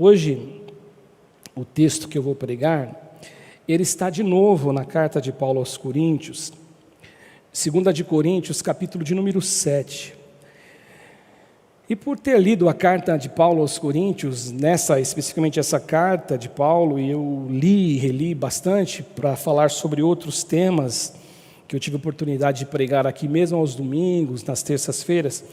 Hoje, o texto que eu vou pregar, ele está de novo na carta de Paulo aos Coríntios, 2 de Coríntios, capítulo de número 7. E por ter lido a carta de Paulo aos Coríntios, especificamente essa carta de Paulo, e eu li e reli bastante para falar sobre outros temas que eu tive a oportunidade de pregar aqui mesmo aos domingos, nas terças-feiras,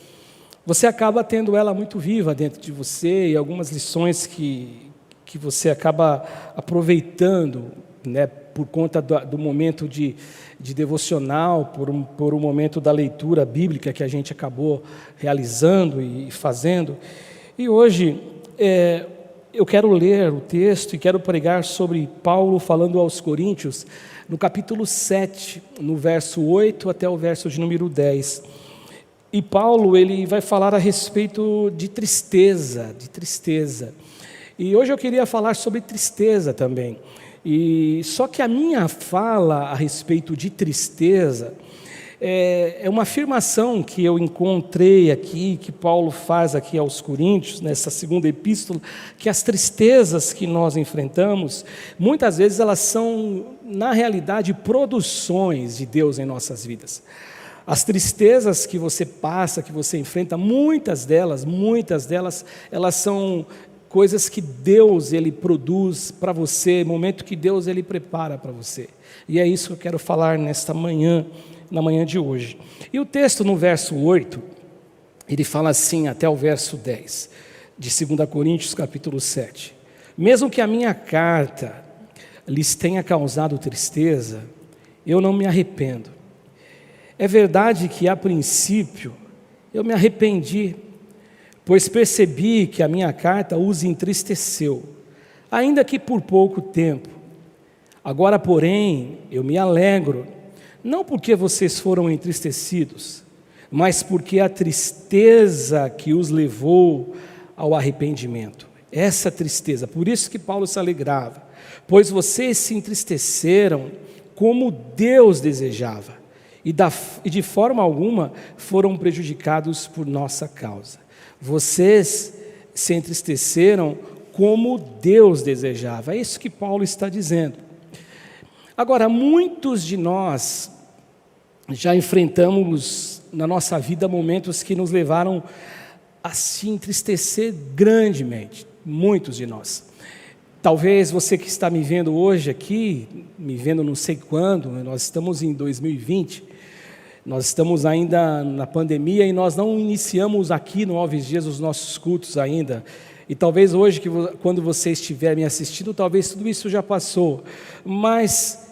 você acaba tendo ela muito viva dentro de você e algumas lições que você acaba aproveitando, né, por conta do momento de devocional, por um momento da leitura bíblica que a gente acabou realizando e fazendo. E hoje eu quero ler o texto e quero pregar sobre Paulo falando aos Coríntios, no capítulo 7, no verso 8 até o verso de número 10. E Paulo, ele vai falar a respeito de tristeza. E hoje eu queria falar sobre tristeza também. E só que a minha fala a respeito de tristeza é uma afirmação que eu encontrei aqui, que Paulo faz aqui aos Coríntios, nessa segunda epístola, que as tristezas que nós enfrentamos, muitas vezes elas são, na realidade, produções de Deus em nossas vidas. As tristezas que você passa, que você enfrenta, muitas delas, elas são coisas que Deus ele produz para você, momento que Deus ele prepara para você. E é isso que eu quero falar nesta manhã, na manhã de hoje. E o texto no verso 8, ele fala assim até o verso 10, de 2 Coríntios capítulo 7. Mesmo que a minha carta lhes tenha causado tristeza, eu não me arrependo. É verdade que a princípio eu me arrependi, pois percebi que a minha carta os entristeceu, ainda que por pouco tempo. Agora, porém, eu me alegro, não porque vocês foram entristecidos, mas porque a tristeza que os levou ao arrependimento. Essa tristeza, por isso que Paulo se alegrava, pois vocês se entristeceram como Deus desejava, e de forma alguma foram prejudicados por nossa causa. Vocês se entristeceram como Deus desejava. É isso que Paulo está dizendo. Agora, muitos de nós já enfrentamos na nossa vida momentos que nos levaram a se entristecer grandemente. Muitos de nós. Talvez você que está me vendo hoje aqui, me vendo não sei quando, nós estamos em 2020, nós estamos ainda na pandemia e nós não iniciamos aqui no Alves Dias os nossos cultos ainda. E talvez hoje, quando você estiver me assistindo, talvez tudo isso já passou. Mas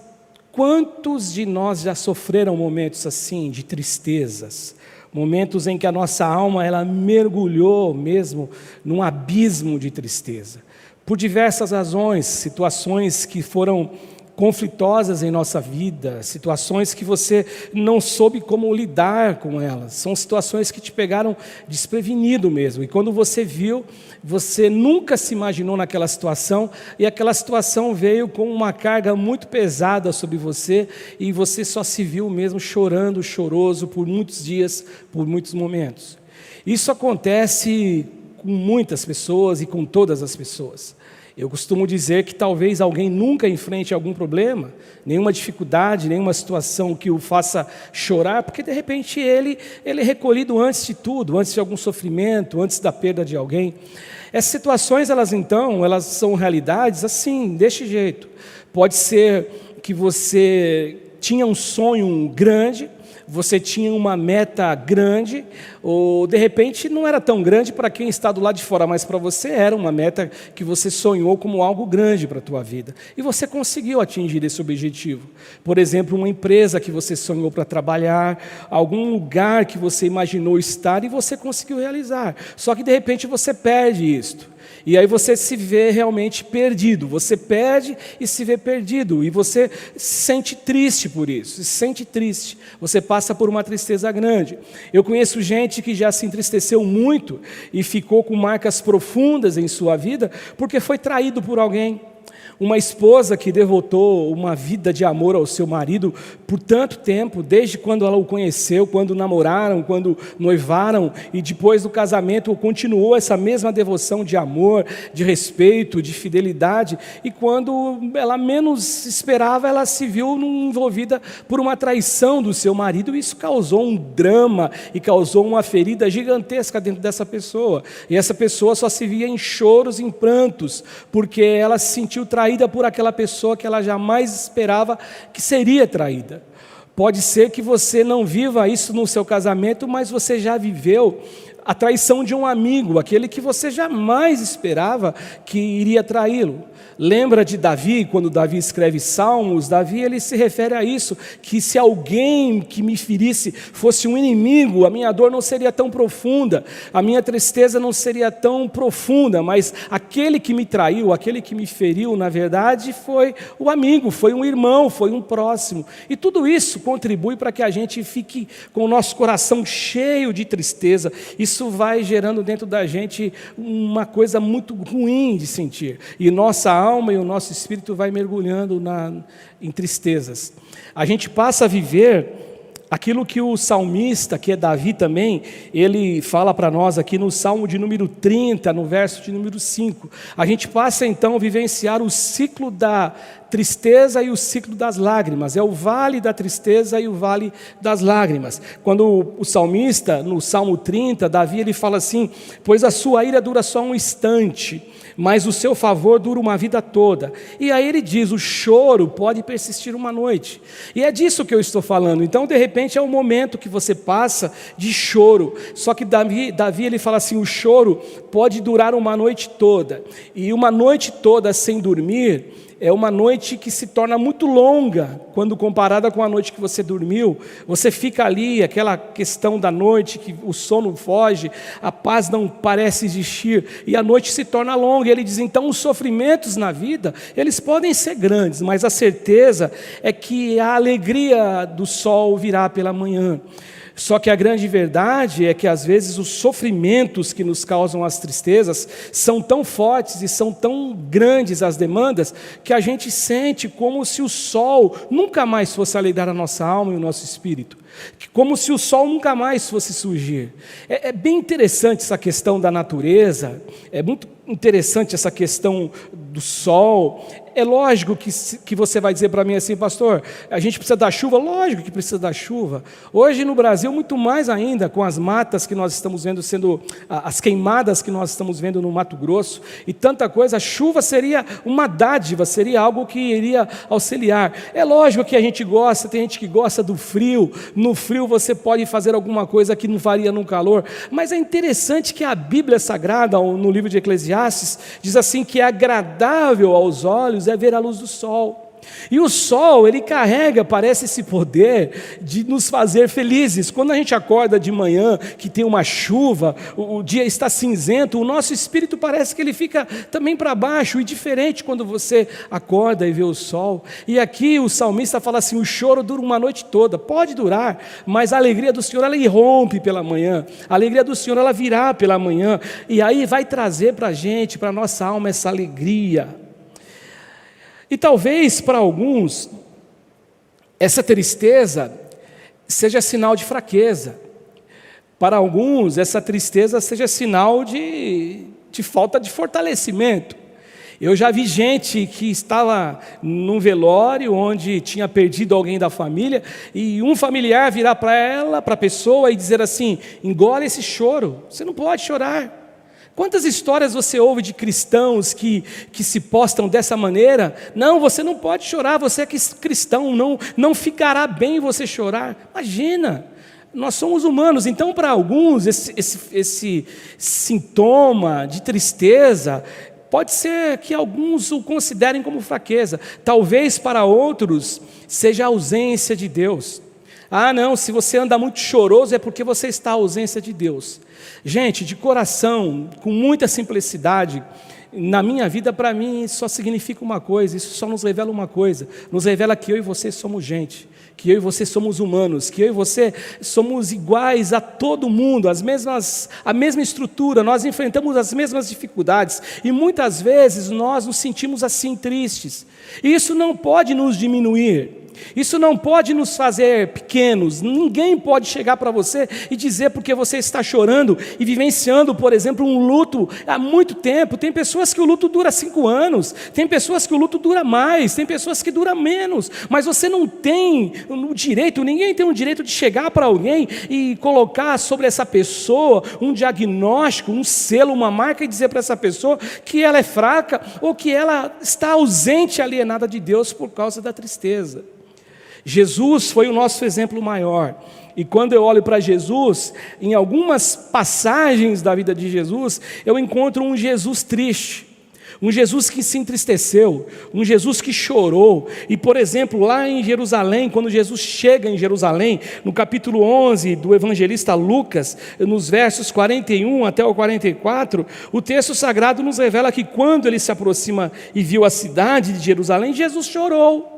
quantos de nós já sofreram momentos assim, de tristezas? Momentos em que a nossa alma ela mergulhou mesmo num abismo de tristeza. Por diversas razões, situações que foram conflitosas em nossa vida, situações que você não soube como lidar com elas, são situações que te pegaram desprevenido mesmo, e quando você viu, você nunca se imaginou naquela situação, e aquela situação veio com uma carga muito pesada sobre você, e você só se viu mesmo chorando, choroso, por muitos dias, por muitos momentos. Isso acontece com muitas pessoas e com todas as pessoas. Eu costumo dizer que talvez alguém nunca enfrente algum problema, nenhuma dificuldade, nenhuma situação que o faça chorar, porque de repente ele é recolhido antes de tudo, antes de algum sofrimento, antes da perda de alguém. Essas situações, elas são realidades assim, deste jeito. Pode ser que você tinha um sonho grande, você tinha uma meta grande, ou de repente não era tão grande para quem está do lado de fora, mas para você era uma meta que você sonhou como algo grande para a tua vida, e você conseguiu atingir esse objetivo. Por exemplo, uma empresa que você sonhou para trabalhar, algum lugar que você imaginou estar e você conseguiu realizar, só que de repente você perde isto. E aí você se vê realmente perdido, você perde e se vê perdido, e você se sente triste por isso, se sente triste, você passa por uma tristeza grande. Eu conheço gente que já se entristeceu muito e ficou com marcas profundas em sua vida, porque foi traído por alguém, Uma esposa que devotou uma vida de amor ao seu marido por tanto tempo, desde quando ela o conheceu, quando namoraram, quando noivaram, e depois do casamento continuou essa mesma devoção de amor, de respeito, de fidelidade, e quando ela menos esperava, ela se viu envolvida por uma traição do seu marido, e isso causou um drama e causou uma ferida gigantesca dentro dessa pessoa, e essa pessoa só se via em choros, em prantos, porque ela se sentiu traída por aquela pessoa que ela jamais esperava que seria traída. Pode ser que você não viva isso no seu casamento, mas você já viveu a traição de um amigo, aquele que você jamais esperava que iria traí-lo. Lembra de Davi, quando Davi escreve Salmos? Davi, ele se refere a isso, que se alguém que me ferisse fosse um inimigo, a minha dor não seria tão profunda, a minha tristeza não seria tão profunda, mas aquele que me traiu, aquele que me feriu, na verdade, foi o amigo, foi um irmão, foi um próximo. E tudo isso contribui para que a gente fique com o nosso coração cheio de tristeza. Isso vai gerando dentro da gente uma coisa muito ruim de sentir, e nossa alma e o nosso espírito vai mergulhando em tristezas. A gente passa a viver aquilo que o salmista, que é Davi também, ele fala para nós aqui no Salmo de número 30, no verso de número 5. A gente passa então a vivenciar o ciclo da tristeza e o ciclo das lágrimas. É o vale da tristeza e o vale das lágrimas. Quando o salmista, no Salmo 30, Davi, ele fala assim: pois a sua ira dura só um instante, mas o seu favor dura uma vida toda. E aí ele diz, o choro pode persistir uma noite. E é disso que eu estou falando. Então, de repente, é um momento que você passa de choro. Só que Davi ele fala assim, o choro pode durar uma noite toda. E uma noite toda sem dormir é uma noite que se torna muito longa, quando comparada com a noite que você dormiu. Você fica ali, aquela questão da noite, que o sono foge, a paz não parece existir, e a noite se torna longa. E ele diz, então, os sofrimentos na vida, eles podem ser grandes, mas a certeza é que a alegria do sol virá pela manhã. Só que a grande verdade é que às vezes os sofrimentos que nos causam as tristezas são tão fortes e são tão grandes as demandas, que a gente sente como se o sol nunca mais fosse alegrar a nossa alma e o nosso espírito, como se o sol nunca mais fosse surgir. É bem interessante essa questão da natureza, é muito interessante essa questão do sol. É lógico que você vai dizer para mim assim, pastor, a gente precisa da chuva. Lógico que precisa da chuva. Hoje no Brasil, muito mais ainda, com as matas que nós estamos vendo as queimadas que nós estamos vendo no Mato Grosso, e tanta coisa, a chuva seria uma dádiva, seria algo que iria auxiliar. É lógico que a gente gosta, tem gente que gosta do frio. No frio você pode fazer alguma coisa que não faria no calor, mas é interessante que a Bíblia Sagrada, no livro de Eclesiastes, diz assim que é agradável aos olhos é ver a luz do sol. E o sol, ele carrega, parece esse poder de nos fazer felizes. Quando a gente acorda de manhã, que tem uma chuva, o dia está cinzento, o nosso espírito parece que ele fica também para baixo, e diferente quando você acorda e vê o sol. E aqui o salmista fala assim, o choro dura uma noite toda. Pode durar, mas a alegria do Senhor, ela irrompe pela manhã. A alegria do Senhor, ela virá pela manhã, e aí vai trazer para a gente, para a nossa alma, essa alegria. E talvez para alguns, essa tristeza seja sinal de fraqueza. Para alguns, essa tristeza seja sinal de falta de fortalecimento. Eu já vi gente que estava num velório onde tinha perdido alguém da família, e um familiar virar para a pessoa e dizer assim, engole esse choro, você não pode chorar. Quantas histórias você ouve de cristãos que se postam dessa maneira? Não, você não pode chorar, você é cristão, não ficará bem você chorar. Imagina, nós somos humanos. Então, para alguns, esse sintoma de tristeza, pode ser que alguns o considerem como fraqueza. Talvez para outros, seja a ausência de Deus. Ah, não, se você anda muito choroso é porque você está à ausência de Deus. Gente, de coração, com muita simplicidade, na minha vida, para mim, isso só significa uma coisa, isso só nos revela uma coisa, nos revela que eu e você somos gente, que eu e você somos humanos, que eu e você somos iguais a todo mundo, a mesma estrutura, nós enfrentamos as mesmas dificuldades, e muitas vezes nós nos sentimos assim tristes, e isso não pode nos diminuir, isso não pode nos fazer pequenos. Ninguém pode chegar para você e dizer porque você está chorando e vivenciando, por exemplo, um luto há muito tempo. Tem pessoas que o luto dura 5 anos, tem pessoas que o luto dura mais, tem pessoas que dura menos, mas você não tem o direito, ninguém tem o direito de chegar para alguém e colocar sobre essa pessoa um diagnóstico, um selo, uma marca e dizer para essa pessoa que ela é fraca ou que ela está ausente, alienada de Deus por causa da tristeza. Jesus foi o nosso exemplo maior, e quando eu olho para Jesus, em algumas passagens da vida de Jesus, eu encontro um Jesus triste, um Jesus que se entristeceu, um Jesus que chorou. E por exemplo, lá em Jerusalém, quando Jesus chega em Jerusalém, no capítulo 11 do evangelista Lucas, nos versos 41 até o 44, o texto sagrado nos revela que quando ele se aproxima e viu a cidade de Jerusalém, Jesus chorou.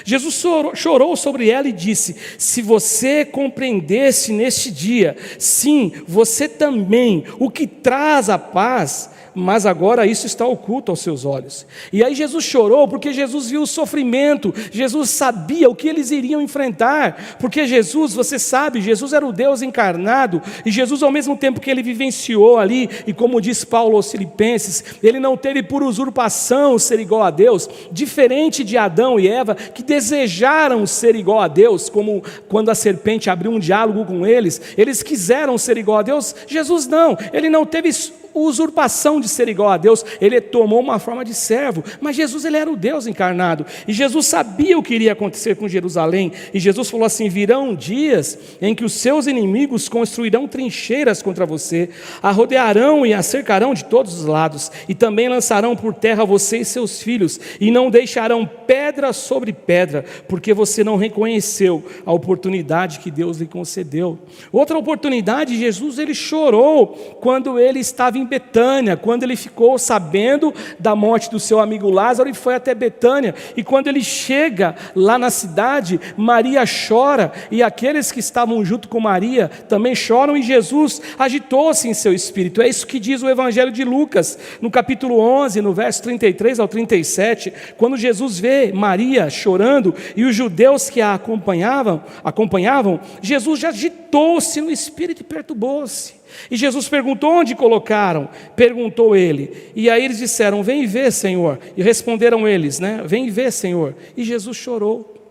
Jesus chorou sobre ela e disse: se você compreendesse neste dia, sim, você também, o que traz a paz, mas agora isso está oculto aos seus olhos. E aí Jesus chorou porque Jesus viu o sofrimento, Jesus sabia o que eles iriam enfrentar, porque Jesus, você sabe, Jesus era o Deus encarnado, e Jesus ao mesmo tempo que ele vivenciou ali, e como diz Paulo aos Filipenses, ele não teve por usurpação ser igual a Deus, diferente de Adão e Eva, que desejaram ser igual a Deus, como quando a serpente abriu um diálogo com eles quiseram ser igual a Deus. Jesus não, ele não teve usurpação de ser igual a Deus, ele tomou uma forma de servo, mas Jesus, ele era o Deus encarnado, e Jesus sabia o que iria acontecer com Jerusalém, e Jesus falou assim: virão dias em que os seus inimigos construirão trincheiras contra você, a rodearão e a cercarão de todos os lados, e também lançarão por terra você e seus filhos, e não deixarão pedra sobre pedra, porque você não reconheceu a oportunidade que Deus lhe concedeu. Outra oportunidade, Jesus, ele chorou quando ele estava em Betânia, quando ele ficou sabendo da morte do seu amigo Lázaro e foi até Betânia, e quando ele chega lá na cidade, Maria chora, e aqueles que estavam junto com Maria também choram, e Jesus agitou-se em seu espírito. É isso que diz o Evangelho de Lucas, no capítulo 11, no verso 33 ao 37, quando Jesus vê Maria chorando, e os judeus que a acompanhavam, Jesus já agitou-se no espírito e perturbou-se. E Jesus perguntou: onde colocaram? Perguntou ele. E aí eles disseram: vem e vê, Senhor. E responderam eles, vem e vê, Senhor. E Jesus chorou.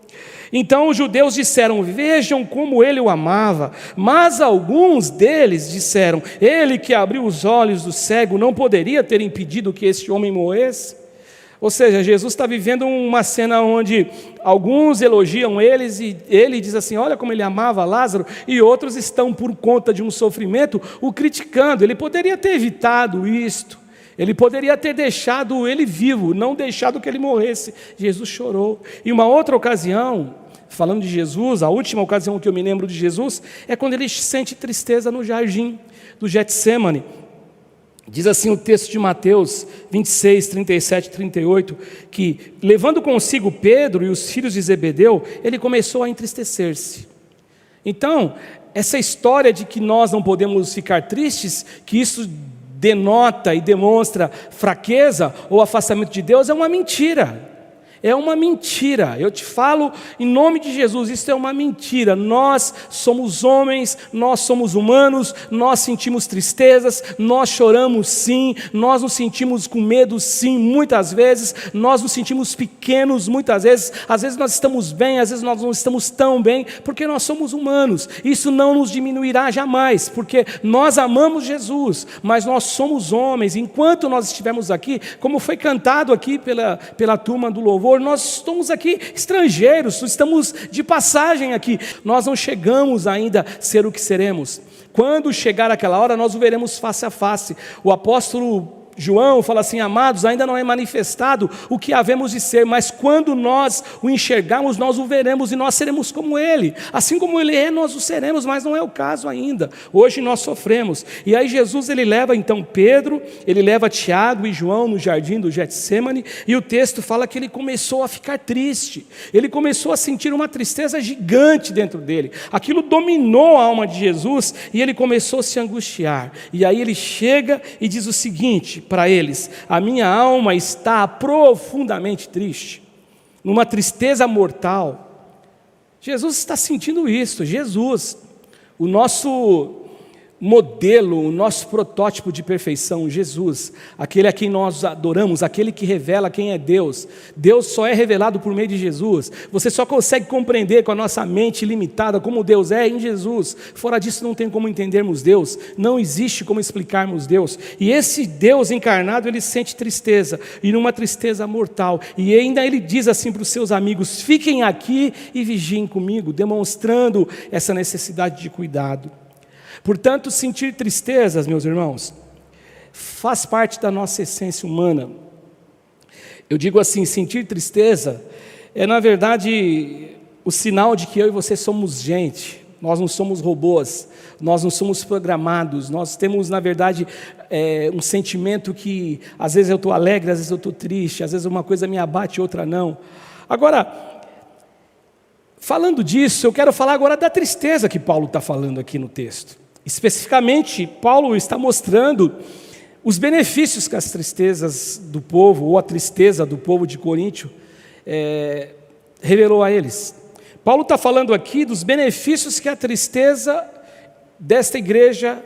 Então os judeus disseram: vejam como ele o amava. Mas alguns deles disseram: ele que abriu os olhos do cego não poderia ter impedido que este homem morresse? Ou seja, Jesus está vivendo uma cena onde alguns elogiam eles e ele diz assim: olha como ele amava Lázaro, e outros estão por conta de um sofrimento o criticando. Ele poderia ter evitado isto, ele poderia ter deixado ele vivo, não deixado que ele morresse. Jesus chorou. E uma outra ocasião, falando de Jesus, a última ocasião que eu me lembro de Jesus é quando ele sente tristeza no jardim do Getsêmani. Diz assim o texto de Mateus 26, 37 e 38, que levando consigo Pedro e os filhos de Zebedeu, ele começou a entristecer-se. Então, essa história de que nós não podemos ficar tristes, que isso denota e demonstra fraqueza ou afastamento de Deus, é uma mentira. É uma mentira, eu te falo em nome de Jesus, isso é uma mentira. Nós somos homens, nós somos humanos, nós sentimos tristezas, nós choramos sim, nós nos sentimos com medo sim, muitas vezes, nós nos sentimos pequenos muitas vezes, às vezes nós estamos bem, às vezes nós não estamos tão bem, porque nós somos humanos. Isso não nos diminuirá jamais, porque nós amamos Jesus, mas nós somos homens. Enquanto nós estivermos aqui, como foi cantado aqui pela turma do louvor, nós estamos aqui estrangeiros, estamos de passagem aqui, nós não chegamos ainda a ser o que seremos. Quando chegar aquela hora, nós o veremos face a face. O apóstolo João fala assim: amados, ainda não é manifestado o que havemos de ser, mas quando nós o enxergarmos, nós o veremos e nós seremos como Ele. Assim como Ele é, nós o seremos, mas não é o caso ainda. Hoje nós sofremos. E aí Jesus, ele leva então Pedro, ele leva Tiago e João no jardim do Getsêmani, e o texto fala que ele começou a ficar triste. Ele começou a sentir uma tristeza gigante dentro dele. Aquilo dominou a alma de Jesus e ele começou a se angustiar. E aí ele chega e diz o seguinte para eles: a minha alma está profundamente triste, numa tristeza mortal. Jesus está sentindo isso. Jesus, o nosso modelo, o nosso protótipo de perfeição, Jesus, aquele a quem nós adoramos, aquele que revela quem é Deus. Deus só é revelado por meio de Jesus. Você só consegue compreender com a nossa mente limitada como Deus é em Jesus. Fora disso não tem como entendermos Deus, não existe como explicarmos Deus. E esse Deus encarnado, ele sente tristeza, e numa tristeza mortal, e ainda ele diz assim para os seus amigos: fiquem aqui e vigiem comigo, demonstrando essa necessidade de cuidado. Portanto, sentir tristezas, meus irmãos, faz parte da nossa essência humana. Eu digo assim, sentir tristeza é, na verdade, o sinal de que eu e você somos gente. Nós não somos robôs, nós não somos programados, nós temos, na verdade, um sentimento que, às vezes eu estou alegre, às vezes eu estou triste, às vezes uma coisa me abate, outra não. Agora, falando disso, eu quero falar agora da tristeza que Paulo está falando aqui no texto. Especificamente, Paulo está mostrando os benefícios que as tristezas do povo, ou a tristeza do povo de Coríntio, revelou a eles. Paulo está falando aqui dos benefícios que a tristeza desta igreja,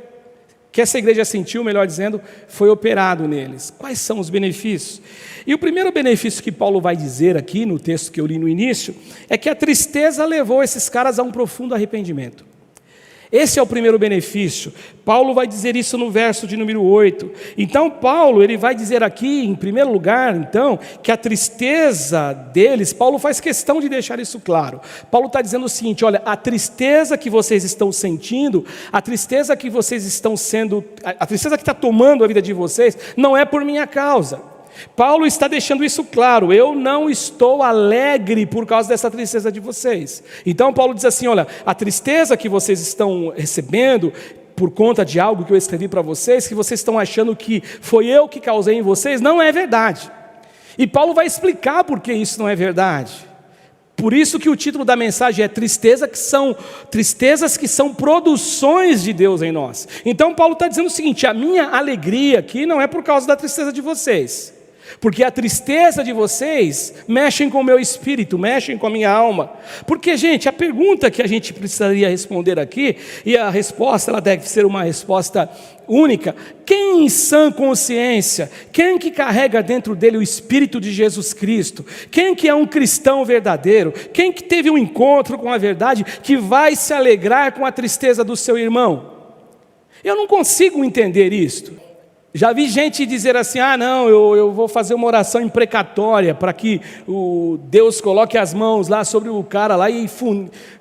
que essa igreja sentiu, melhor dizendo, foi operado neles. Quais são os benefícios? E o primeiro benefício que Paulo vai dizer aqui, no texto que eu li no início, é que a tristeza levou esses caras a um profundo arrependimento. Esse é o primeiro benefício. Paulo vai dizer isso no verso de número 8. Então Paulo, ele vai dizer aqui, em primeiro lugar, então, que a tristeza deles, Paulo faz questão de deixar isso claro. Paulo está dizendo o seguinte: olha, a tristeza que vocês estão sentindo, a tristeza que vocês estão sendo, a tristeza que está tomando a vida de vocês, não é por minha causa. Paulo está deixando isso claro: eu não estou alegre por causa dessa tristeza de vocês. Então Paulo diz assim: olha, a tristeza que vocês estão recebendo por conta de algo que eu escrevi para vocês, que vocês estão achando que foi eu que causei em vocês, não é verdade. E Paulo vai explicar por que isso não é verdade. Por isso que o título da mensagem é tristezas que são produções de Deus em nós. Então Paulo está dizendo o seguinte: a minha alegria aqui não é por causa da tristeza de vocês, porque a tristeza de vocês mexem com o meu espírito, mexem com a minha alma. Porque, gente, a pergunta que a gente precisaria responder aqui, e a resposta ela deve ser uma resposta única: quem em sã consciência, quem que carrega dentro dele o Espírito de Jesus Cristo, quem que é um cristão verdadeiro, quem que teve um encontro com a verdade, que vai se alegrar com a tristeza do seu irmão? Eu não consigo entender isto. Já vi gente dizer assim: ah não, eu vou fazer uma oração imprecatória para que o Deus coloque as mãos lá sobre o cara lá e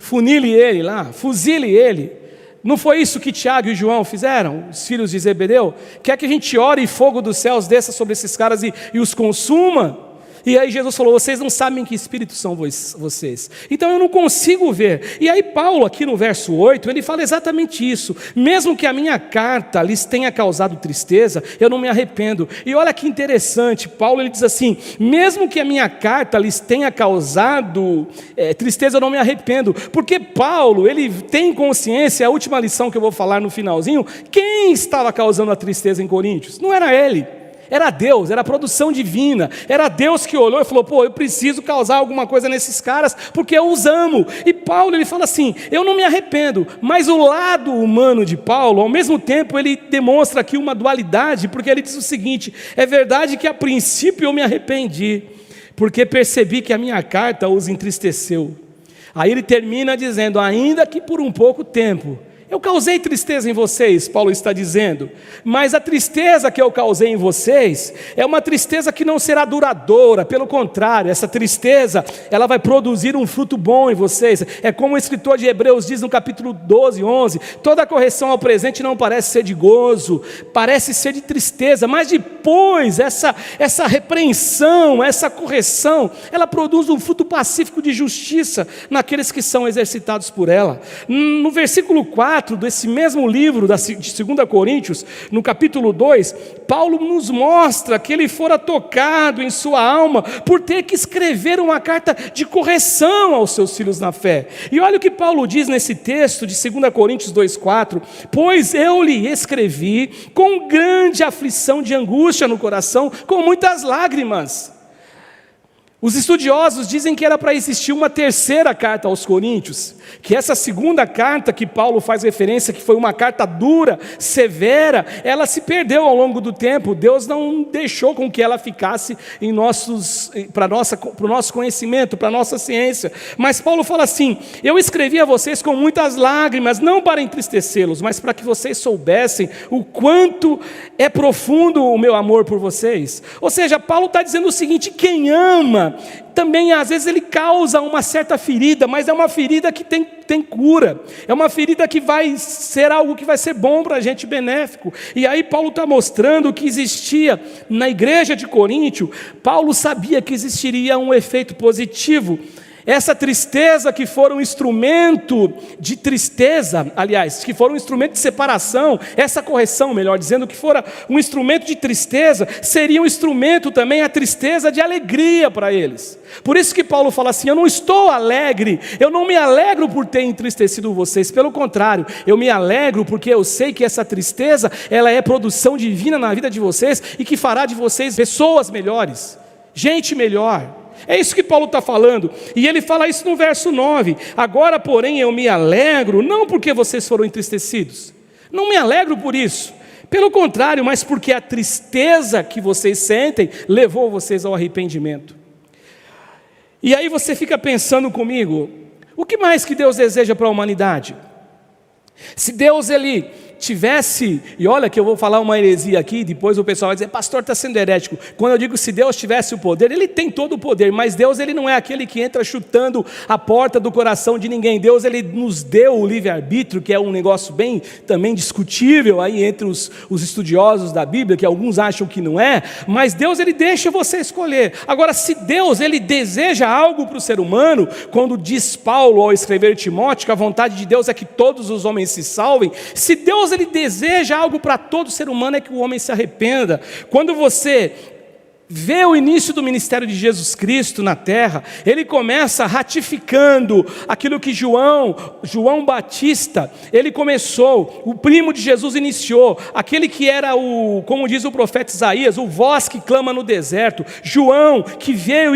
funile ele lá, fuzile ele. Não foi isso que Tiago e João fizeram, os filhos de Zebedeu? Quer que a gente ore e fogo dos céus desça sobre esses caras e os consuma? E aí Jesus falou: vocês não sabem que espírito são vocês. Então eu não consigo ver. E aí Paulo aqui no verso 8, ele fala exatamente isso: mesmo que a minha carta lhes tenha causado tristeza, eu não me arrependo. E olha que interessante, Paulo ele diz assim: mesmo que a minha carta lhes tenha causado tristeza, eu não me arrependo. Porque Paulo, ele tem consciência, a última lição que eu vou falar no finalzinho, quem estava causando a tristeza em Coríntios? Não era ele. Era Deus, era a produção divina. Era Deus que olhou e falou: pô, eu preciso causar alguma coisa nesses caras, porque eu os amo. E Paulo, ele fala assim: eu não me arrependo. Mas o lado humano de Paulo, ao mesmo tempo, ele demonstra aqui uma dualidade, porque ele diz o seguinte: é verdade que a princípio eu me arrependi, porque percebi que a minha carta os entristeceu. Aí ele termina dizendo: ainda que por um pouco tempo, Eu causei tristeza em vocês, Paulo está dizendo, mas a tristeza que eu causei em vocês é uma tristeza que não será duradoura, pelo contrário, essa tristeza, ela vai produzir um fruto bom em vocês. É como o escritor de Hebreus diz no capítulo 12, 11, toda correção ao presente não parece ser de gozo, parece ser de tristeza, mas depois essa repreensão, essa correção, ela produz um fruto pacífico de justiça naqueles que são exercitados por ela. No versículo 4 desse mesmo livro de 2 Coríntios, no capítulo 2, Paulo nos mostra que ele fora tocado em sua alma por ter que escrever uma carta de correção aos seus filhos na fé. E olha o que Paulo diz nesse texto de 2 Coríntios 2,4: pois eu lhe escrevi com grande aflição de angústia no coração, com muitas lágrimas. Os estudiosos dizem que era para existir uma terceira carta aos Coríntios, que essa segunda carta que Paulo faz referência, que foi uma carta dura, severa, ela se perdeu ao longo do tempo. Deus não deixou com que ela ficasse para o nosso conhecimento, para a nossa ciência. Mas Paulo fala assim: eu escrevi a vocês com muitas lágrimas, não para entristecê-los, mas para que vocês soubessem o quanto é profundo o meu amor por vocês. Ou seja, Paulo está dizendo o seguinte: quem ama, também às vezes ele causa uma certa ferida, mas é uma ferida que tem cura, é uma ferida que vai ser algo que vai ser bom para a gente, benéfico. E aí Paulo está mostrando que existia na igreja de Coríntio, Paulo sabia que existiria um efeito positivo. Essa tristeza que for um instrumento de tristeza, aliás, que for um instrumento de separação, essa correção, melhor dizendo, que fora um instrumento de tristeza, seria um instrumento também, a tristeza, de alegria para eles. Por isso que Paulo fala assim: eu não estou alegre, eu não me alegro por ter entristecido vocês, pelo contrário, eu me alegro porque eu sei que essa tristeza, ela é produção divina na vida de vocês e que fará de vocês pessoas melhores, gente melhor. É isso que Paulo está falando, e ele fala isso no verso 9: agora porém eu me alegro, não porque vocês foram entristecidos, não me alegro por isso, pelo contrário, mas porque a tristeza que vocês sentem levou vocês ao arrependimento. E aí você fica pensando comigo, o que mais que Deus deseja para a humanidade? Se Deus ele tivesse, e olha que eu vou falar uma heresia aqui, depois o pessoal vai dizer: pastor, está sendo herético. Quando eu digo se Deus tivesse o poder, ele tem todo o poder, mas Deus ele não é aquele que entra chutando a porta do coração de ninguém. Deus ele nos deu o livre-arbítrio, que é um negócio bem também discutível aí entre os estudiosos da Bíblia, que alguns acham que não é, mas Deus ele deixa você escolher. Agora, se Deus ele deseja algo para o ser humano, quando diz Paulo ao escrever Timóteo que a vontade de Deus é que todos os homens se salvem, se Deus ele deseja algo para todo ser humano, é que o homem se arrependa. Quando você vê o início do ministério de Jesus Cristo na terra, ele começa ratificando aquilo que João Batista, ele começou, o primo de Jesus iniciou, aquele que era como diz o profeta Isaías, o voz que clama no deserto. João, que veio,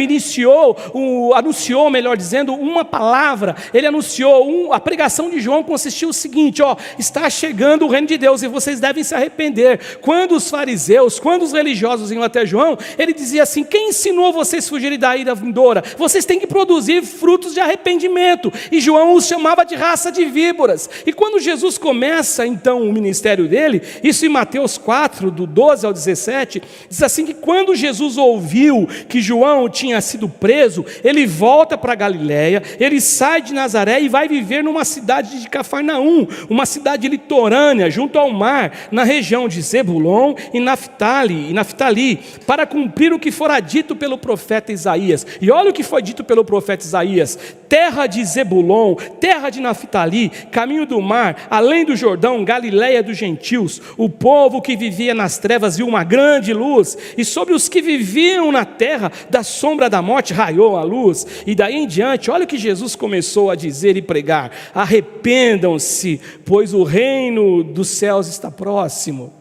anunciou, melhor dizendo, uma palavra, ele anunciou, a pregação de João consistiu no seguinte: está chegando o reino de Deus e vocês devem se arrepender. Quando os fariseus, quando os religiosos iam até João, ele dizia assim: quem ensinou vocês a fugirem da ira vindoura? Vocês têm que produzir frutos de arrependimento. E João os chamava de raça de víboras. E quando Jesus começa então o ministério dele, isso em Mateus 4, do 12 ao 17, diz assim que quando Jesus ouviu que João tinha sido preso, ele volta para Galiléia, ele sai de Nazaré e vai viver numa cidade de Cafarnaum, uma cidade litorânea, junto ao mar, na região de Zebulon e Naftali, para cumprir o que fora dito pelo profeta Isaías. E olha o que foi dito pelo profeta Isaías: terra de Zebulon, terra de Naftali, caminho do mar, além do Jordão, Galiléia dos gentios, o povo que vivia nas trevas viu uma grande luz, e sobre os que viviam na terra da sombra da morte raiou a luz. E daí em diante, olha o que Jesus começou a dizer e pregar: arrependam-se, pois o reino dos céus está próximo.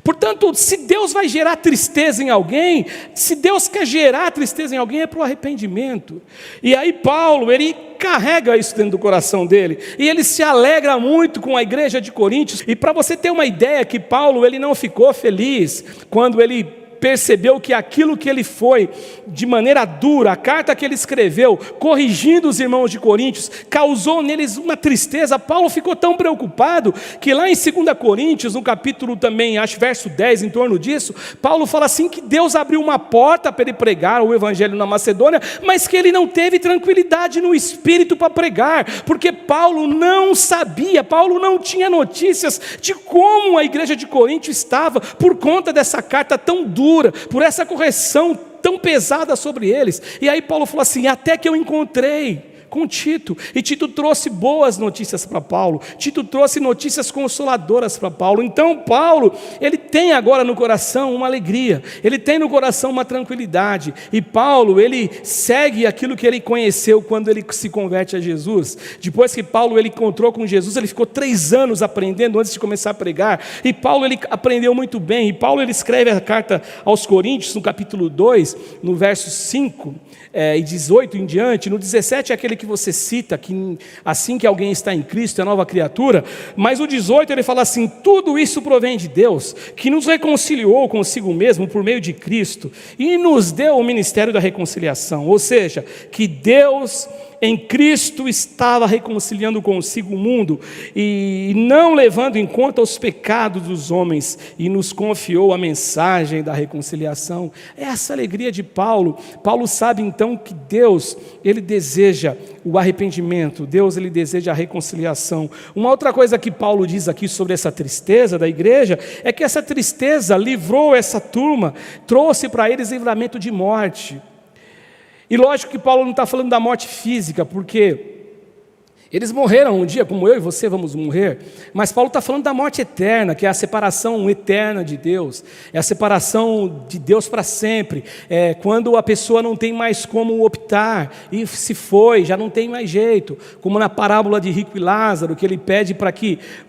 Portanto, se Deus vai gerar tristeza em alguém, se Deus quer gerar tristeza em alguém, é para o arrependimento. E aí Paulo, ele carrega isso dentro do coração dele, e ele se alegra muito com a igreja de Coríntios. E para você ter uma ideia que Paulo, ele não ficou feliz quando ele percebeu que aquilo que ele foi, de maneira dura, a carta que ele escreveu, corrigindo os irmãos de Coríntios, causou neles uma tristeza. Paulo ficou tão preocupado, que lá em 2 Coríntios, no capítulo também, acho verso 10, em torno disso, Paulo fala assim, que Deus abriu uma porta para ele pregar o evangelho na Macedônia, mas que ele não teve tranquilidade no espírito para pregar, porque Paulo não sabia, Paulo não tinha notícias de como a igreja de Corinto estava, por conta dessa carta tão dura, por essa correção tão pesada sobre eles. E aí Paulo falou assim, até que eu encontrei com Tito, e Tito trouxe boas notícias para Paulo, Tito trouxe notícias consoladoras para Paulo. Então Paulo, ele tem agora no coração uma alegria, ele tem no coração uma tranquilidade, e Paulo, ele segue aquilo que ele conheceu quando ele se converte a Jesus. Depois que Paulo ele encontrou com Jesus, ele ficou 3 anos aprendendo antes de começar a pregar, e Paulo ele aprendeu muito bem, e Paulo ele escreve a carta aos Coríntios, no capítulo 2, no verso 5 e 18 em diante. No 17 é aquele que você cita, que assim que alguém está em Cristo é nova criatura, mas o 18 ele fala assim, tudo isso provém de Deus, que nos reconciliou consigo mesmo por meio de Cristo, e nos deu o ministério da reconciliação, ou seja, que Deus em Cristo estava reconciliando consigo o mundo, e não levando em conta os pecados dos homens, e nos confiou a mensagem da reconciliação. Essa alegria de Paulo. Paulo sabe então que Deus, ele deseja o arrependimento, Deus ele deseja a reconciliação. Uma outra coisa que Paulo diz aqui sobre essa tristeza da igreja, é que essa tristeza livrou essa turma, trouxe para eles livramento de morte. E lógico que Paulo não está falando da morte física, porque eles morreram um dia, como eu e você vamos morrer, mas Paulo está falando da morte eterna, que é a separação eterna de Deus, é a separação de Deus para sempre, é quando a pessoa não tem mais como optar, e se foi, já não tem mais jeito, como na parábola de Rico e Lázaro, que ele pede para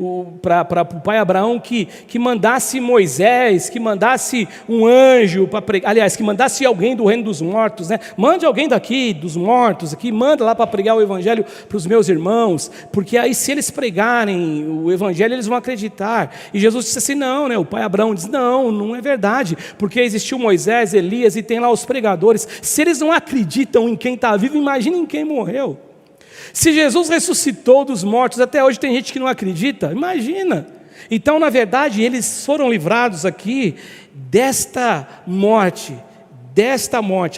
o pai Abraão que mandasse Moisés, que mandasse um anjo para pregar, aliás, que mandasse alguém do reino dos mortos, né? Mande alguém daqui, dos mortos, aqui, manda lá para pregar o evangelho para os meus irmãos, porque aí se eles pregarem o evangelho, eles vão acreditar. E Jesus disse assim, não, né? O pai Abraão diz, não é verdade, porque existiu Moisés, Elias e tem lá os pregadores. Se eles não acreditam em quem está vivo, imaginem em quem morreu. Se Jesus ressuscitou dos mortos, até hoje tem gente que não acredita, imagina. Então na verdade eles foram livrados aqui desta morte,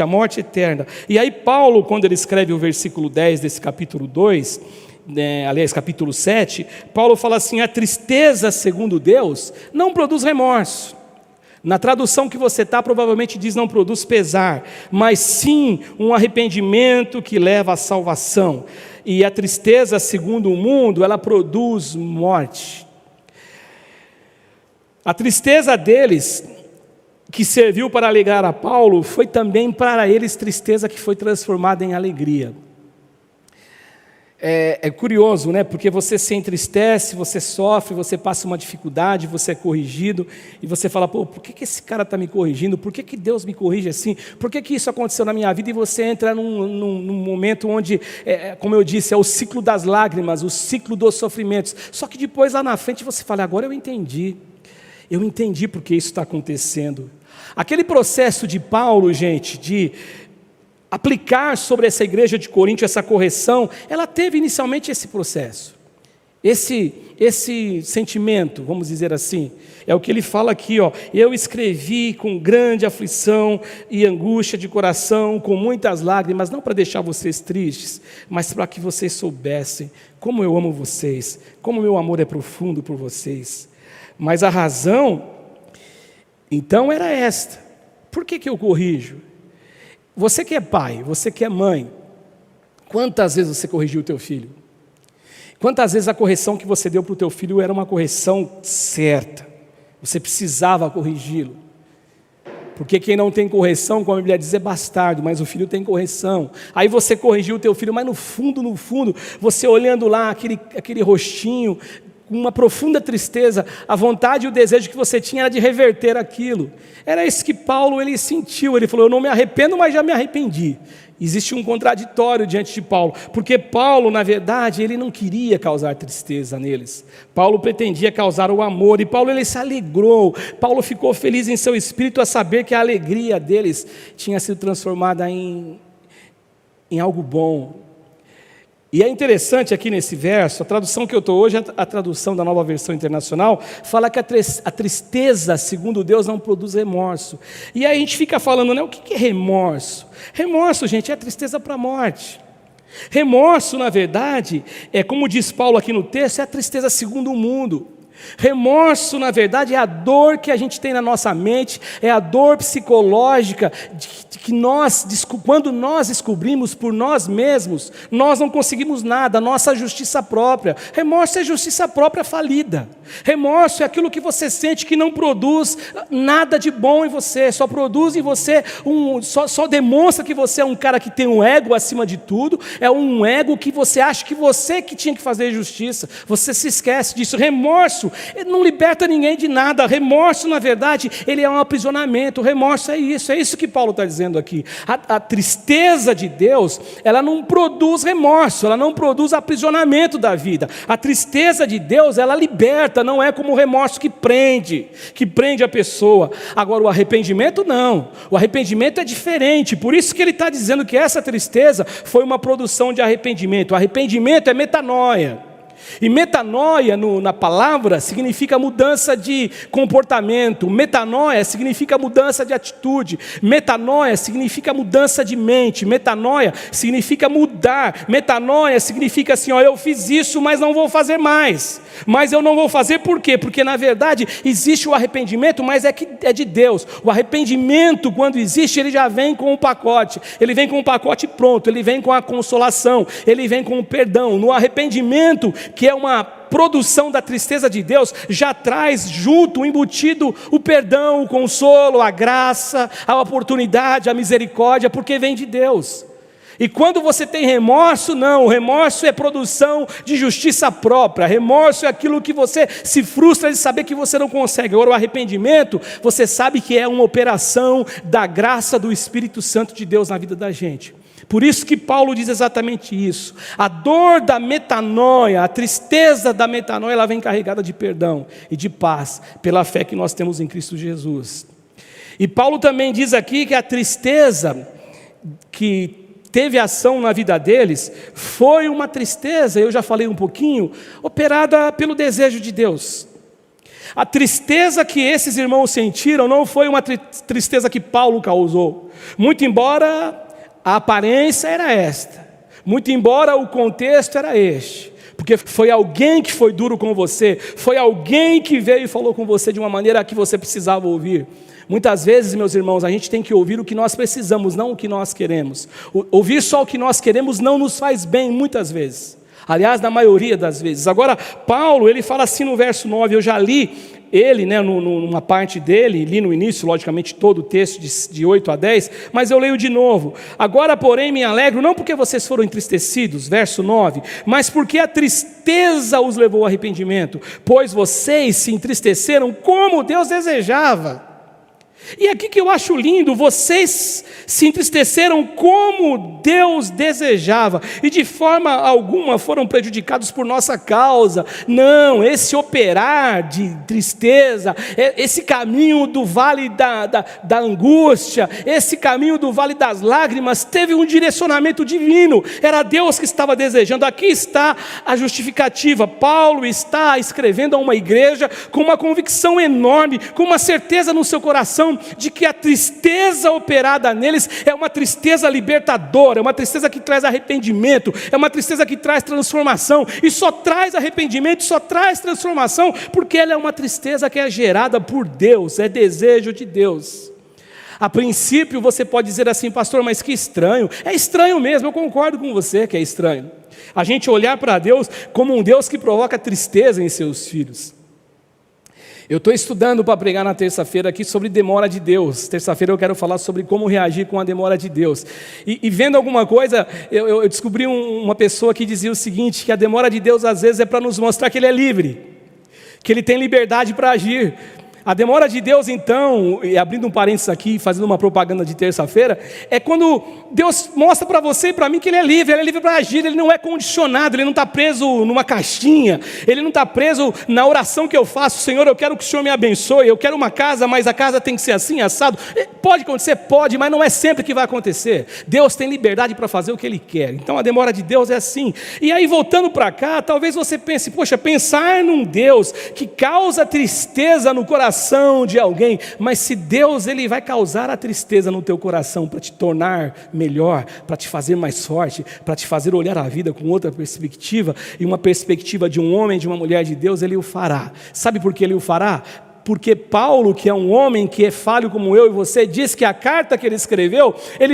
a morte eterna. E aí Paulo, quando ele escreve o versículo 10 desse capítulo 2, aliás, capítulo 7, Paulo fala assim, a tristeza segundo Deus não produz remorso. Na tradução que você está, provavelmente diz não produz pesar, mas sim um arrependimento que leva à salvação. E a tristeza segundo o mundo, ela produz morte. A tristeza deles, que serviu para alegrar a Paulo, foi também para eles tristeza que foi transformada em alegria. É curioso, né? Porque você se entristece, você sofre, você passa uma dificuldade, você é corrigido, e você fala, pô, por que esse cara está me corrigindo? Por que Deus me corrige assim? Por que isso aconteceu na minha vida? E você entra num momento onde, como eu disse, é o ciclo das lágrimas, o ciclo dos sofrimentos. Só que depois lá na frente você fala, agora eu entendi por que isso está acontecendo. Aquele processo de Paulo, gente, de aplicar sobre essa igreja de Corinto essa correção, ela teve inicialmente esse processo, esse sentimento, vamos dizer assim, é o que ele fala aqui, ó, eu escrevi com grande aflição e angústia de coração, com muitas lágrimas, não para deixar vocês tristes, mas para que vocês soubessem como eu amo vocês, como meu amor é profundo por vocês. Mas a razão, então, era esta. Por que eu corrijo? Você que é pai, você que é mãe, quantas vezes você corrigiu o teu filho? Quantas vezes a correção que você deu para o teu filho era uma correção certa? Você precisava corrigi-lo. Porque quem não tem correção, como a Bíblia diz, é bastardo, mas o filho tem correção. Aí você corrigiu o teu filho, mas no fundo, você olhando lá aquele rostinho uma profunda tristeza, a vontade e o desejo que você tinha era de reverter aquilo. Era isso que Paulo ele sentiu, ele falou, eu não me arrependo, mas já me arrependi. Existe um contraditório diante de Paulo, porque Paulo, na verdade, ele não queria causar tristeza neles. Paulo pretendia causar o amor, e Paulo ele se alegrou, Paulo ficou feliz em seu espírito a saber que a alegria deles tinha sido transformada em algo bom. E é interessante aqui nesse verso, a tradução que eu estou hoje, a tradução da Nova Versão Internacional, fala que a tristeza, segundo Deus, não produz remorso. E aí a gente fica falando, né, o que é remorso? Remorso, gente, é tristeza para a morte. Remorso, na verdade, como diz Paulo aqui no texto, é a tristeza segundo o mundo. Remorso, na verdade, é a dor que a gente tem na nossa mente, é a dor psicológica de que quando nós descobrimos por nós mesmos, nós não conseguimos nada, nossa justiça própria. Remorso é justiça própria falida. Remorso é aquilo que você sente que não produz nada de bom em você, só produz em você, só demonstra que você é um cara que tem um ego acima de tudo, é um ego que você acha que você que tinha que fazer justiça, você se esquece disso. Remorso ele não liberta ninguém de nada. Remorso, na verdade, ele é um aprisionamento. Remorso é isso que Paulo está dizendo aqui. A tristeza de Deus, ela não produz remorso, ela não produz aprisionamento da vida. A tristeza de Deus, ela liberta, não é como o remorso que prende a pessoa. Agora, o arrependimento não. O arrependimento é diferente, por isso que ele está dizendo que essa tristeza foi uma produção de arrependimento. O arrependimento é metanoia. E metanoia na palavra significa mudança de comportamento, metanoia significa mudança de atitude, metanoia significa mudança de mente, metanoia significa mudar, metanoia significa assim, eu fiz isso, mas não vou fazer mais. Mas eu não vou fazer por quê? Porque na verdade existe o arrependimento, mas é de Deus. O arrependimento, quando existe, ele já vem com um pacote, ele vem com um pacote pronto, ele vem com a consolação, ele vem com o perdão. No arrependimento, que é uma produção da tristeza de Deus, já traz junto, embutido, o perdão, o consolo, a graça, a oportunidade, a misericórdia, porque vem de Deus. E quando você tem remorso, não, remorso é produção de justiça própria, remorso é aquilo que você se frustra de saber que você não consegue. Agora o arrependimento, você sabe que é uma operação da graça do Espírito Santo de Deus na vida da gente. Por isso que Paulo diz exatamente isso. A dor da metanoia, a tristeza da metanoia, ela vem carregada de perdão e de paz, pela fé que nós temos em Cristo Jesus. E Paulo também diz aqui que a tristeza que teve ação na vida deles, foi uma tristeza, eu já falei um pouquinho, operada pelo desejo de Deus. A tristeza que esses irmãos sentiram não foi uma tristeza que Paulo causou, muito embora a aparência era esta, muito embora o contexto era este, porque foi alguém que foi duro com você, foi alguém que veio e falou com você de uma maneira que você precisava ouvir. Muitas vezes, meus irmãos, a gente tem que ouvir o que nós precisamos, não o que nós queremos. Ouvir só o que nós queremos não nos faz bem, muitas vezes. Aliás, na maioria das vezes. Agora, Paulo, ele fala assim no verso 9, eu já li ele, numa parte dele, li no início, logicamente, todo o texto de 8 a 10, mas eu leio de novo. Agora, porém, me alegro, não porque vocês foram entristecidos, verso 9, mas porque a tristeza os levou ao arrependimento, pois vocês se entristeceram como Deus desejava. E aqui que eu acho lindo, vocês se entristeceram como Deus desejava, e de forma alguma foram prejudicados por nossa causa. Não, esse operar de tristeza, esse caminho do vale da angústia, esse caminho do vale das lágrimas, teve um direcionamento divino, era Deus que estava desejando. Aqui está a justificativa. Paulo está escrevendo a uma igreja com uma convicção enorme, com uma certeza no seu coração, de que a tristeza operada neles é uma tristeza libertadora, é uma tristeza que traz arrependimento, é uma tristeza que traz transformação, e só traz arrependimento, só traz transformação, porque ela é uma tristeza que é gerada por Deus, é desejo de Deus. A princípio você pode dizer assim, pastor, mas que estranho. É estranho mesmo, eu concordo com você que é estranho. A gente olhar para Deus como um Deus que provoca tristeza em seus filhos. Eu estou estudando para pregar na terça-feira aqui sobre demora de Deus. Terça-feira eu quero falar sobre como reagir com a demora de Deus. E vendo alguma coisa, eu descobri uma pessoa que dizia o seguinte, que a demora de Deus às vezes é para nos mostrar que Ele é livre. que Ele tem liberdade para agir. A demora de Deus, então, e abrindo um parênteses aqui, fazendo uma propaganda de terça-feira, é quando Deus mostra para você e para mim que Ele é livre para agir, Ele não é condicionado, Ele não está preso numa caixinha, Ele não está preso na oração que eu faço: Senhor, eu quero que o Senhor me abençoe, eu quero uma casa, mas a casa tem que ser assim, assado. Pode acontecer? Pode, mas não é sempre que vai acontecer. Deus tem liberdade para fazer o que Ele quer, então a demora de Deus é assim. E aí, voltando para cá, talvez você pense: poxa, pensar num Deus que causa tristeza no coração de alguém, mas se Deus, Ele vai causar a tristeza no teu coração para te tornar melhor, para te fazer mais forte, para te fazer olhar a vida com outra perspectiva, e uma perspectiva de um homem, de uma mulher de Deus, Ele o fará. Sabe por que Ele o fará? Porque Paulo, que é um homem que é falho como eu e você, diz que a carta que ele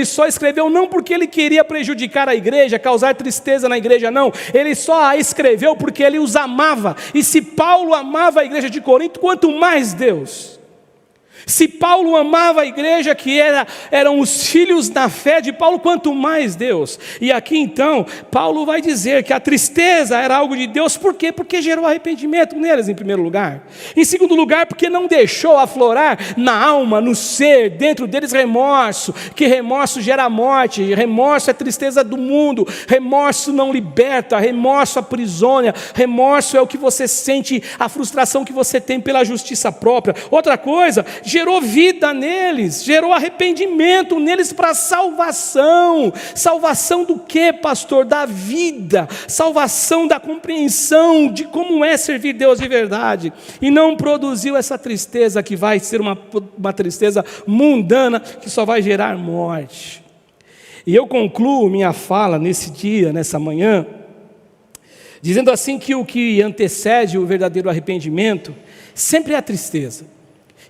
só escreveu não porque ele queria prejudicar a igreja, causar tristeza na igreja, não. Ele só a escreveu porque ele os amava. E se Paulo amava a igreja de Corinto, quanto mais Deus. Se Paulo amava a igreja que eram os filhos da fé de Paulo, quanto mais Deus. E aqui então, Paulo vai dizer que a tristeza era algo de Deus. Por quê? Porque gerou arrependimento neles em primeiro lugar. Em segundo lugar, porque não deixou aflorar na alma, no ser, dentro deles remorso. Que remorso gera morte, remorso é tristeza do mundo, remorso não liberta, remorso aprisiona, remorso é o que você sente, a frustração que você tem pela justiça própria. Outra coisa, gerou vida neles, gerou arrependimento neles para salvação. Salvação do que, pastor? Da vida, salvação da compreensão de como é servir Deus de verdade. E não produziu essa tristeza que vai ser uma tristeza mundana, que só vai gerar morte. E eu concluo minha fala nesse dia, nessa manhã, dizendo assim que o que antecede o verdadeiro arrependimento sempre é a tristeza.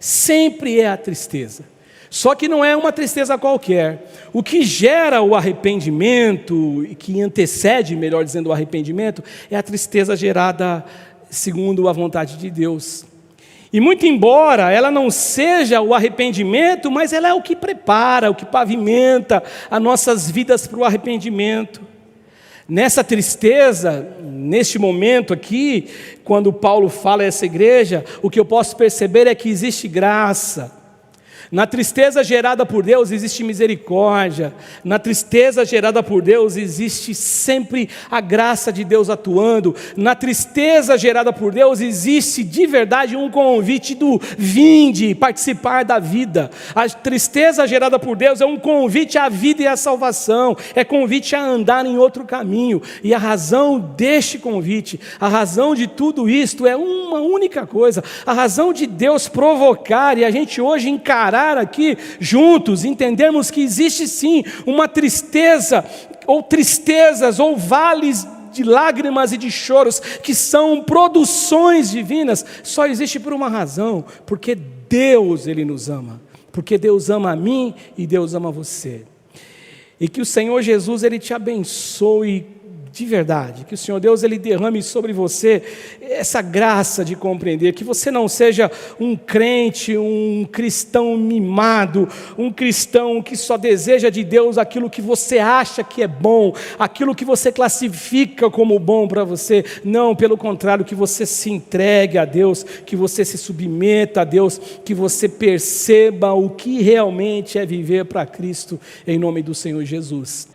Sempre é a tristeza, só que não é uma tristeza qualquer. O que gera o arrependimento, e que antecede, melhor dizendo, o arrependimento, é a tristeza gerada segundo a vontade de Deus. E muito embora ela não seja o arrependimento, mas ela é o que prepara, o que pavimenta as nossas vidas para o arrependimento. Nessa tristeza, neste momento aqui, quando Paulo fala a essa igreja, o que eu posso perceber é que existe graça. Na tristeza gerada por Deus existe misericórdia. Na tristeza gerada por Deus existe sempre a graça de Deus atuando. Na tristeza gerada por Deus existe de verdade um convite do vinde participar da vida. A tristeza gerada por Deus é um convite à vida e à salvação. É convite a andar em outro caminho. E a razão deste convite, a razão de tudo isto é uma única coisa. A razão de Deus provocar e a gente hoje encarar aqui juntos, entendermos que existe sim uma tristeza, ou tristezas, ou vales de lágrimas e de choros, que são produções divinas, só existe por uma razão: porque Deus, Ele nos ama, porque Deus ama a mim e Deus ama você. E que o Senhor Jesus, Ele te abençoe de verdade, que o Senhor Deus, Ele derrame sobre você essa graça de compreender, que você não seja um crente, um cristão mimado, um cristão que só deseja de Deus aquilo que você acha que é bom, aquilo que você classifica como bom para você. Não, pelo contrário, que você se entregue a Deus, que você se submeta a Deus, que você perceba o que realmente é viver para Cristo, em nome do Senhor Jesus.